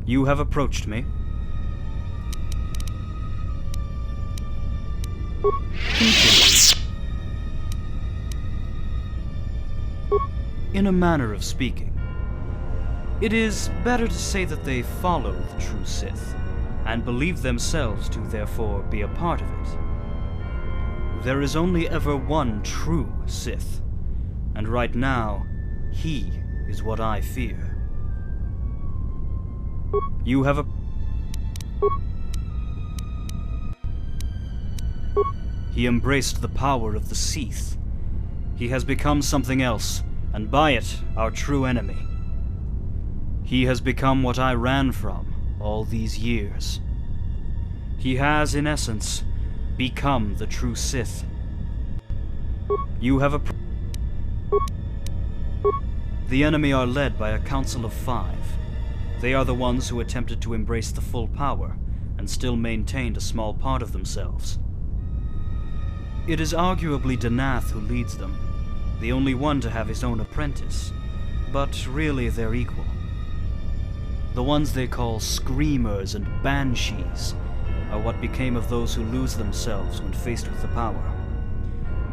You have approached me. In a manner of speaking, it is better to say that they follow the true Sith, and believe themselves to therefore be a part of it. There is only ever one true Sith, and right now, he is what I fear. You have a... He embraced the power of the Sith. He has become something else, and by it, our true enemy. He has become what I ran from all these years. He has, in essence, become the true Sith. You have a... The enemy are led by a council of 5. They are the ones who attempted to embrace the full power, and still maintained a small part of themselves. It is arguably Danath who leads them, the only one to have his own apprentice, but really they're equal. The ones they call Screamers and Banshees are what became of those who lose themselves when faced with the power.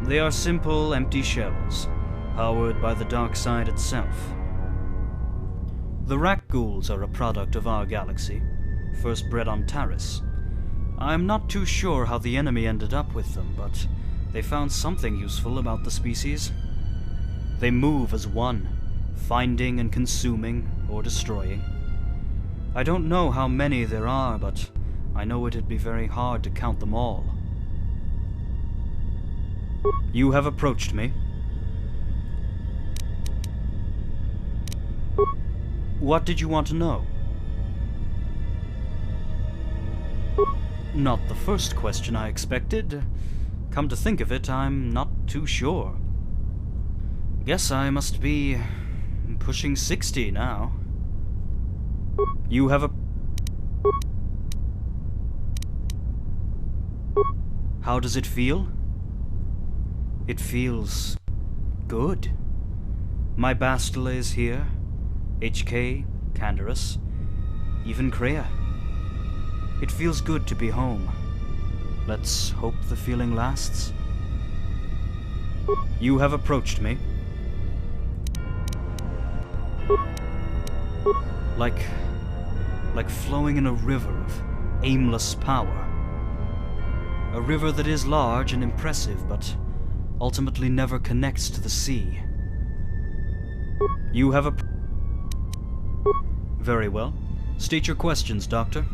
They are simple, empty shells, powered by the dark side itself. The Rakghouls are a product of our galaxy, first bred on Taris. I'm not too sure how the enemy ended up with them, but they found something useful about the species. They move as one, finding and consuming, or destroying. I don't know how many there are, but I know it'd be very hard to count them all. You have approached me. What did you want to know? Not the first question I expected. Come to think of it, I'm not too sure. Guess I must be pushing 60 now. You have a... How does it feel? It feels good. My Bastila is here. HK, Canderous, even Kreia. It feels good to be home. Let's hope the feeling lasts. You have approached me. Like flowing in a river of aimless power. A river that is large and impressive, but ultimately never connects to the sea. You have Very well. State your questions, Doctor.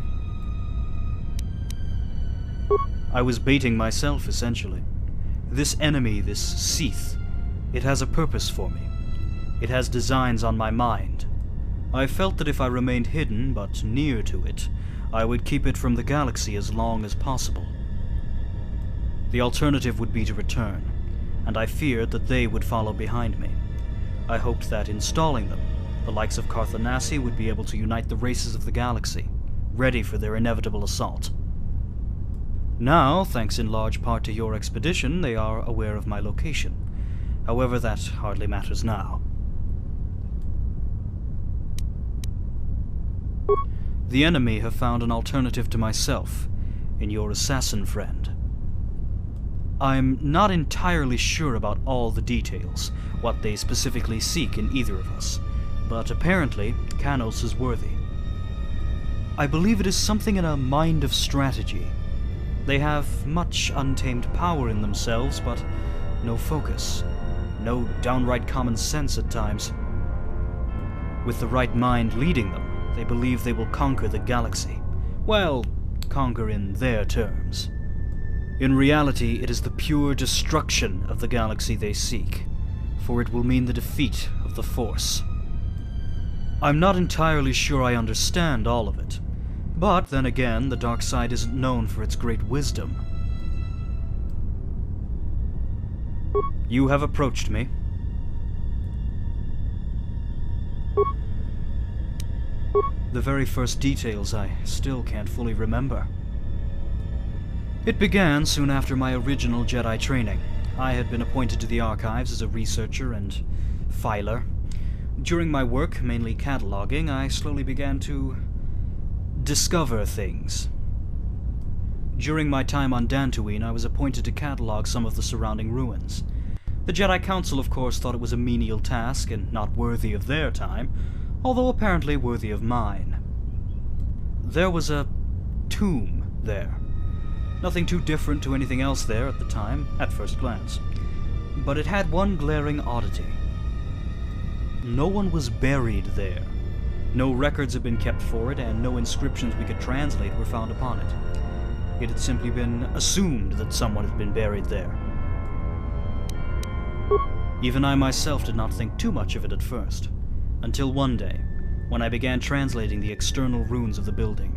I was baiting myself, essentially. This enemy, this Sith, it has a purpose for me. It has designs on my mind. I felt that if I remained hidden, but near to it, I would keep it from the galaxy as long as possible. The alternative would be to return, and I feared that they would follow behind me. I hoped that installing them, the likes of Carthanasi would be able to unite the races of the galaxy, ready for their inevitable assault. Now, thanks in large part to your expedition, they are aware of my location. However, that hardly matters now. The enemy have found an alternative to myself, in your assassin friend. I'm not entirely sure about all the details, what they specifically seek in either of us, but apparently, Kanos is worthy. I believe it is something in a mind of strategy. They have much untamed power in themselves, but no focus, no downright common sense at times. With the right mind leading them, they believe they will conquer the galaxy. Well, conquer in their terms. In reality, it is the pure destruction of the galaxy they seek, for it will mean the defeat of the Force. I'm not entirely sure I understand all of it, but then again, the dark side isn't known for its great wisdom. You have approached me. The very first details I still can't fully remember. It began soon after my original Jedi training. I had been appointed to the archives as a researcher and filer. During my work, mainly cataloging, I slowly began to discover things. During my time on Dantooine, I was appointed to catalog some of the surrounding ruins. The Jedi Council, of course, thought it was a menial task and not worthy of their time, although apparently worthy of mine. There was a tomb there. Nothing too different to anything else there at the time, at first glance. But it had one glaring oddity. No one was buried there. No records had been kept for it, and no inscriptions we could translate were found upon it. It had simply been assumed that someone had been buried there. Even I myself did not think too much of it at first, until one day, when I began translating the external runes of the building.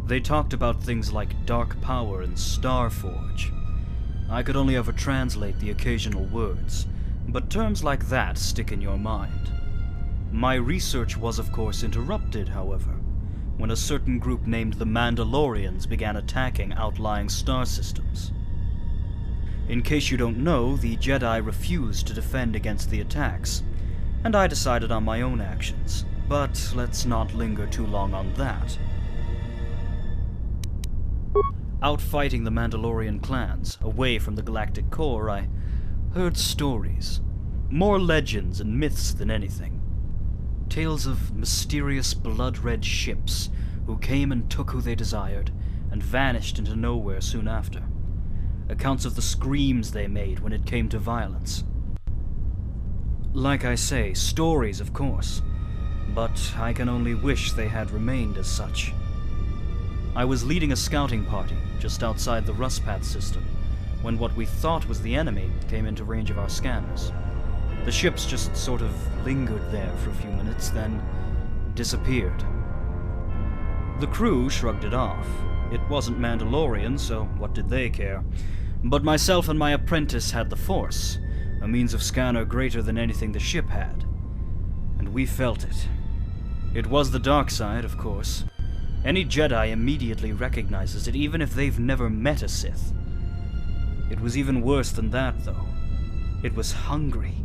They talked about things like dark power and Starforge. I could only ever translate the occasional words, but terms like that stick in your mind. My research was, of course, interrupted, however, when a certain group named the Mandalorians began attacking outlying star systems. In case you don't know, the Jedi refused to defend against the attacks, and I decided on my own actions, but let's not linger too long on that. Out fighting the Mandalorian clans, away from the galactic core, I heard stories. More legends and myths than anything. Tales of mysterious blood-red ships who came and took who they desired, and vanished into nowhere soon after. Accounts of the screams they made when it came to violence. Like I say, stories, of course, but I can only wish they had remained as such. I was leading a scouting party just outside the Rustpath system when what we thought was the enemy came into range of our scanners. The ships just sort of lingered there for a few minutes, then disappeared. The crew shrugged it off. It wasn't Mandalorian, so what did they care? But myself and my apprentice had the Force, a means of scanner greater than anything the ship had. And we felt it. It was the dark side, of course. Any Jedi immediately recognizes it, even if they've never met a Sith. It was even worse than that, though. It was hungry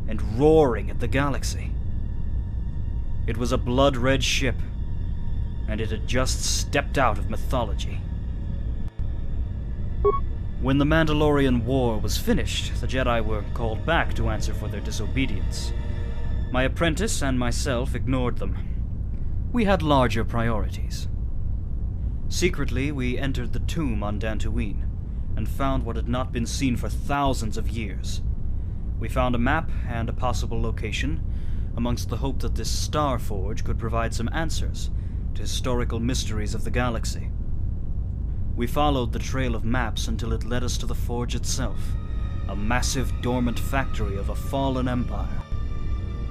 and roaring at the galaxy. It was a blood-red ship, and it had just stepped out of mythology. When the Mandalorian War was finished, the Jedi were called back to answer for their disobedience. My apprentice and myself ignored them. We had larger priorities. Secretly, we entered the tomb on Dantooine, and found what had not been seen for thousands of years. We found a map and a possible location, amongst the hope that this Starforge could provide some answers to historical mysteries of the galaxy. We followed the trail of maps until it led us to the forge itself, a massive dormant factory of a fallen empire.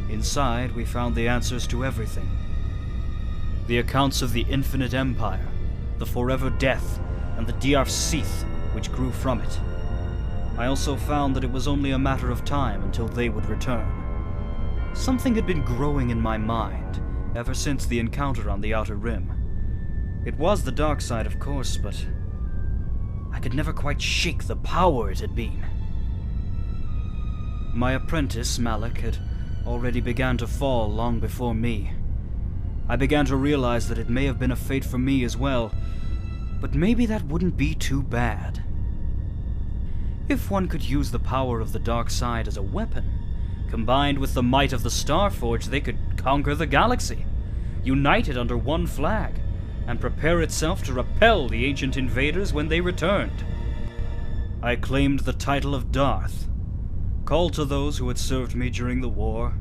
Inside, we found the answers to everything. The accounts of the infinite empire, the forever death, and the Diarth Sith which grew from it. I also found that it was only a matter of time until they would return. Something had been growing in my mind ever since the encounter on the Outer Rim. It was the dark side, of course, but I could never quite shake the power it had been. My apprentice, Malak, had already begun to fall long before me. I began to realize that it may have been a fate for me as well, but maybe that wouldn't be too bad. If one could use the power of the dark side as a weapon, combined with the might of the Starforge, they could conquer the galaxy. united under one flag, and prepare itself to repel the ancient invaders when they returned. I claimed the title of Darth, called to those who had served me during the war,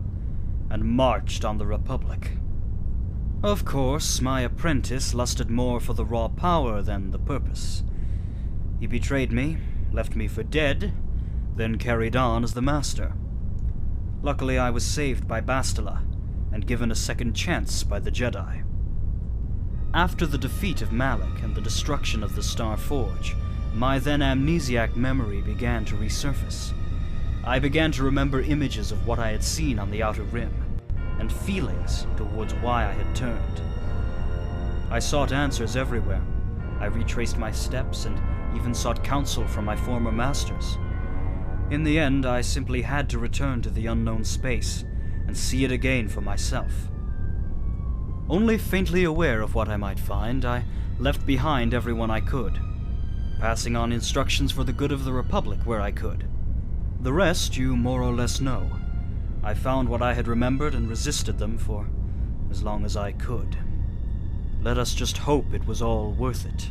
and marched on the Republic. Of course, my apprentice lusted more for the raw power than the purpose. He betrayed me, left me for dead, then carried on as the Master. Luckily, I was saved by Bastila, and given a second chance by the Jedi. After the defeat of Malak and the destruction of the Star Forge, my then amnesiac memory began to resurface. I began to remember images of what I had seen on the Outer Rim, and feelings towards why I had turned. I sought answers everywhere. I retraced my steps and even sought counsel from my former masters. In the end, I simply had to return to the unknown space and see it again for myself. Only faintly aware of what I might find, I left behind everyone I could, passing on instructions for the good of the Republic where I could. The rest you more or less know. I found what I had remembered and resisted them for as long as I could. Let us just hope it was all worth it.